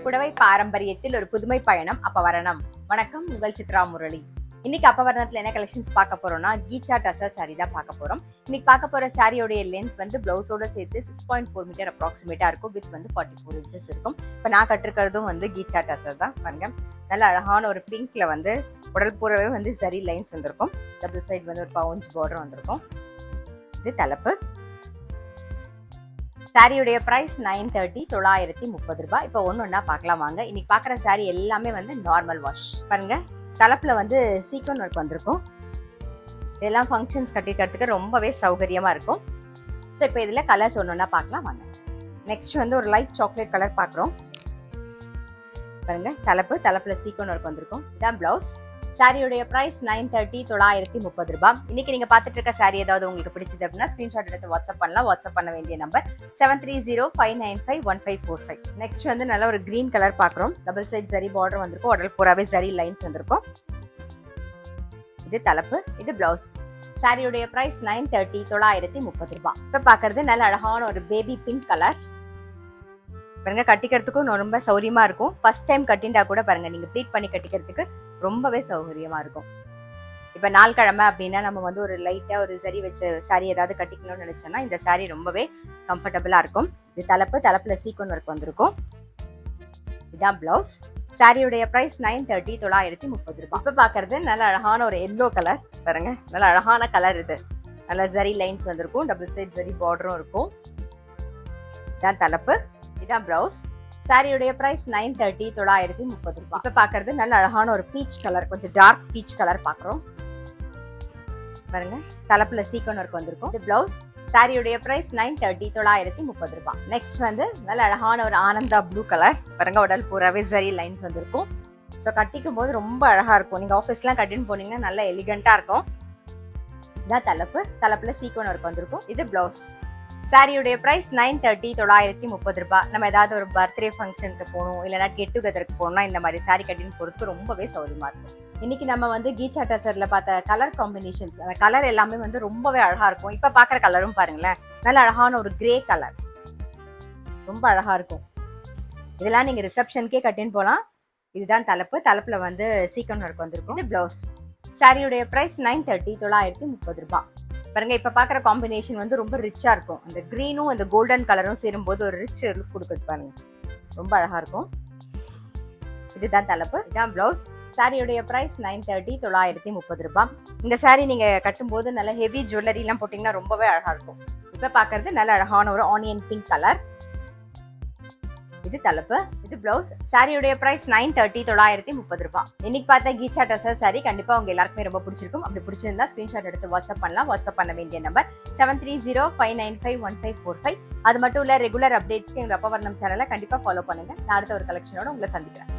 புடவை பாரம்பரியத்தில் ஒரு புதுமை பயணம் அப்பவரணம். வணக்கம், உங்கள் சித்ரா முரளி. இன்னைக்கு அப்பவரணத்துல என்ன கலெக்ஷன்ஸ் பார்க்க போறோம்னா கீச்சா டசர் சாரி தான் பார்க்க போறோம். இன்னைக்கு பார்க்க போற சாரியோடைய லென்த் வந்து பிளவுஸோட சேர்த்து 6.4 மீட்டர் அப்ராக்சிமேட்டா இருக்கும். வித் வந்து 44 இன்ச்சஸ் இருக்கும். இப்போ நான் கட்டிருக்கிறதும் வந்து கீச்சா டசர் தான். பாருங்க, நல்ல அழகான ஒரு பிங்க்ல வந்து உடல் பூரவே வந்து சரி லைன்ஸ் வந்திருக்கும். டபுள் சைட் வந்து ஒரு பவுஞ்ச் பார்டர் வந்திருக்கும். இது தலைப்பு. சாரியுடைய பிரைஸ் 930, 930 ரூபாய். இப்போ ஒன்னொன்னா பார்க்கலாம் வாங்க. இன்னைக்கு பார்க்குற சாரி எல்லாமே வந்து நார்மல் வாஷ். பாருங்க, தலைப்புல வந்து சீக்வன் ஒர்க் வந்திருக்கும். இதெல்லாம் ஃபங்க்ஷன்ஸ் கட்டிக்கிறதுக்கு ரொம்பவே சௌகரியமா இருக்கும். ஸோ இப்போ இதில் கலர்ஸ் ஒன்னொன்னா பார்க்கலாம் வாங்க. நெக்ஸ்ட் வந்து ஒரு லைட் சாக்லேட் கலர் பார்க்குறோம். பாருங்க, தலைப்புல சீக்வன் ஒர்க் வந்திருக்கும். இதான் பிளவுஸ். சாரியுடைய பிரைஸ் 930, 930 ரூபாய். இன்னைக்கு நீங்க பார்த்துட்டு இருக்க சாரி ஏதாவது உங்களுக்கு பிடிச்சது அப்படின்னா ஸ்கிரீன்ஷாட் எடுத்து வாட்ஸ்அப் பண்ணலாம். வாட்ஸ்அப் பண்ண வேண்டிய நம்பர் 7305951545. நெக்ஸ்ட் வந்து நல்ல ஒரு கிரீன் கலர் பார்க்குறோம். டபுள் சைட் ஜரி பார்டர் வந்திருக்கும். உடல் பூராவே ஜரி லைன்ஸ் வந்திருக்கும். இது தலைப்பு, இது பிளவுஸ். சாரியுடைய பிரைஸ் 930, 930 ரூபாய். இப்போ பார்க்கறது நல்ல அழகான ஒரு பேபி பிங்க் கலர். பாருங்க, கட்டிக்கிறதுக்கும் ரொம்ப சௌரியமா இருக்கும். ஃபர்ஸ்ட் டைம் கட்டிண்டா கூட பாருங்க, நீங்க ப்ளீட் பண்ணி கட்டிக்கிறதுக்கு ரொம்பவே சௌகரியமா இருக்கும். இப்ப நாள் கிழமை அப்படின்னா நம்ம வந்து ஒரு லைட்டா ஒரு சரி வச்ச சாரி ஏதாவது கட்டிக்கணும்னு நினைச்சோம்னா இந்த சாரி ரொம்பவே கம்ஃபர்டபுளா இருக்கும். இது தலைப்புல சீக்வன் ஒர்க் வந்திருக்கும். இதான் பிளவுஸ். சாரியுடைய பிரைஸ் 930, 930 ரூபாய். இப்ப பாக்குறது நல்ல அழகான ஒரு எல்லோ கலர். பாருங்க, நல்ல அழகான கலர். இது நல்ல ஜரி லைன்ஸ் வந்திருக்கும். டபுள் சைட் ஜரி பார்டரும் இருக்கும். இதான் தலைப்பு, இதான் பிளவுஸ். சாரியுடைய பிரைஸ் 930, 930 ரூபாய். இப்ப பாக்குறது நல்ல அழகான ஒரு பீச் கலர், கொஞ்சம் டார்க் பீச் கலர் பாக்குறோம். பாருங்க, தலைப்புல சீக்வன் ஒர்க் வந்திருக்கும். இது பிளவுஸ். சாரியுடைய பிரைஸ் 930, 930 ரூபாய். நெக்ஸ்ட் வந்து நல்ல அழகான ஒரு ஆனந்தா ப்ளூ கலர். பாருங்க, உடல் பூராவே ஜரி லைன்ஸ் வந்திருக்கும். ஸோ கட்டிக்கும் போது ரொம்ப அழகா இருக்கும். நீங்க ஆஃபீஸ்லாம் கட்டின்னு போனீங்கன்னா நல்ல எலிகண்டா இருக்கும். இதான் தலைப்புல சீக்வன் ஒர்க் வந்திருக்கும். இது பிளவுஸ். சாரியுடைய பிரைஸ் 930, 930 ரூபாய். நம்ம ஏதாவது ஒரு பர்த்டே ஃபங்க்ஷனுக்கு போகணும், இல்லைன்னா கெட் டுகெதருக்கு போகணும்னா இந்த மாதிரி சாரி கட்டின்னு போகிறதுக்கு ரொம்பவே சௌரியமா இருக்கும். இன்னைக்கு நம்ம வந்து கீச்சா டசர்ல பார்த்த கலர் காம்பினேஷன்ஸ், அந்த கலர் எல்லாமே வந்து ரொம்பவே அழகா இருக்கும். இப்ப பாக்குற கலரும் பாருங்களேன், நல்ல அழகான ஒரு கிரே கலர், ரொம்ப அழகா இருக்கும். இதெல்லாம் நீங்க ரிசப்ஷனுக்கே கட்டின்னு போகலாம். இதுதான் தலைப்புல வந்து சீக்வன் ஒர்க் வந்திருக்கும். இது பிளவுஸ். சாரியுடைய பிரைஸ் 930, 930 ரூபாய். பாருங்க, இப்ப பாக்குற காம்பினேஷன் வந்து ரொம்ப ரிச்சா இருக்கும். அந்த கிரீனும் அந்த கோல்டன் கலரும் சேரும்போது ஒரு ரிச் லுக் கொடுக்குது. பாருங்க, ரொம்ப அழகா இருக்கும். இதுதான் தலைப்பு, இதுதான் பிளவுஸ். சாரியுடைய பிரைஸ் 930, 930 ரூபாய். இந்த சாரி நீங்க கட்டும்போது நல்ல ஹெவி ஜுவல்லரி எல்லாம் போட்டீங்கன்னா ரொம்பவே அழகா இருக்கும். இப்ப பாக்குறது நல்ல அழகான ஒரு ஆனியன் பிங்க் கலர். இது தலைப்பு, இது பிளவுஸ். சாரியுடைய பிரைஸ் 930, 930 ரூபாய். இன்னைக்கு பார்த்த கீச்சா டசர் சாரி கண்டிப்பா உங்க எல்லாருக்குமே ரொம்ப பிடிச்சிருக்கும். அப்படி பிடிச்சிருந்தா ஸ்கிரீன்ஷாட் எடுத்து வாட்ஸ்அப் பண்ணலாம். வாட்ஸ்அப் பண்ண வேண்டிய நம்பர் 7305951545. அது மட்டும் இல்ல, ரெகுலர் அப்டேட்ஸ்க்கு எங்க அப்பவரணம் சேனலை கண்டிப்பா ஃபாலோ பண்ணுங்க. நான் அடுத்த ஒரு கலெக்ஷனோட உங்களை சந்திக்கிறேன்.